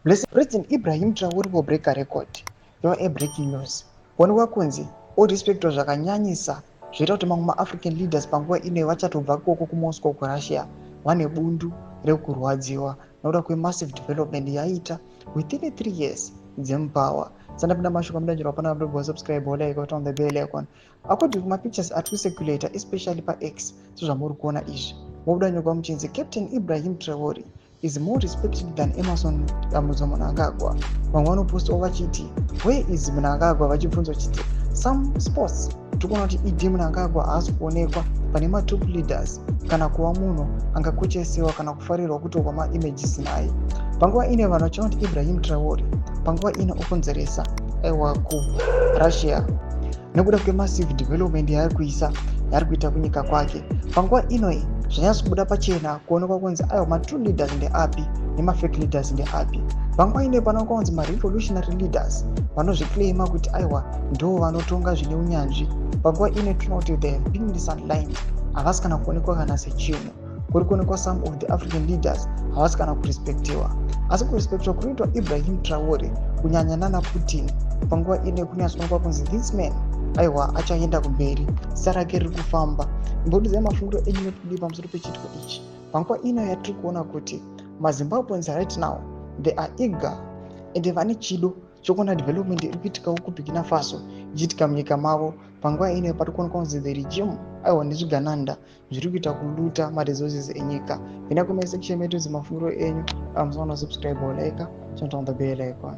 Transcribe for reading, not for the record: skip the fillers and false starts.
President Ibrahim Traore will break a record. A breaking news. Wani wakunzi orespectwa zvakanyanyisa zvoita kuti mamwe maAfrican leaders panguva ine vachatobva koko kuMoscow kuRussia vane bundu rekurwadziwa nokuda kwemassive development yaita within 3 years dzemupower. Sandapinda mashoko mudanjiro hapana mdogo subscribe or like on the bell icon. According to my pictures at circulator especially pa X zvamuri kuona izvi. Mudanjiro kwa muchinzi Captain Ibrahim Traore is more respected than Emerson Mnangagwa. Vamwe vanoposta vachiti where is Mnangagwa vachibvunza chiti some sports tikuona kuti ED Mnangagwa haasi kuonekwa pane matop leaders kana kuva munhu angakochesewa kana kufarirwa kutorwa maimages naye. Panguva ine vanhu vachiona kuti Ibrahim Traore panguva ine okonzeresa kuRussia nekuda kwemassive development yaari kuita kunyika kwake. Panguva inoi zvanyatso kubuda pachena kuonekwa kunzi matrue leaders ndeapi nemafake leaders ndeapi. Panguva ine panoonekwa kunzi marevolutionary leaders vanozviclaima kuti ndo vanotonga zvine unyanzvi. Panguva ine tinoona kuti they have been sidelined, havasi kana kuonekwa kana sechinhu. Kuri kuonekwa some of the African leaders havasi kana kurespectiwa, asi kurespectiwa kunoitwa Ibrahim Traore kunyanya nana Putin. Panguva ine kunyatsoonekwa kunzi this man achaenda kumberi, zita rake riri kufamba. Mbodudzai mafungiro enyu nokudii pamusoro pechitiko ichi. Panguva ino yatiri kuona kuti maZimbabweans right now they are eager and vane chido chokuona development iri kuitikawo kuBurkina Faso ichiitika munyika mavo. Panguva ino pari kuonekwa kunzi the regime nezvigananda zviri kuita kuluta maresources enyika. Pinda comment section medu mafungiro enyu, musaona subscribe or like, turn on the bell icon.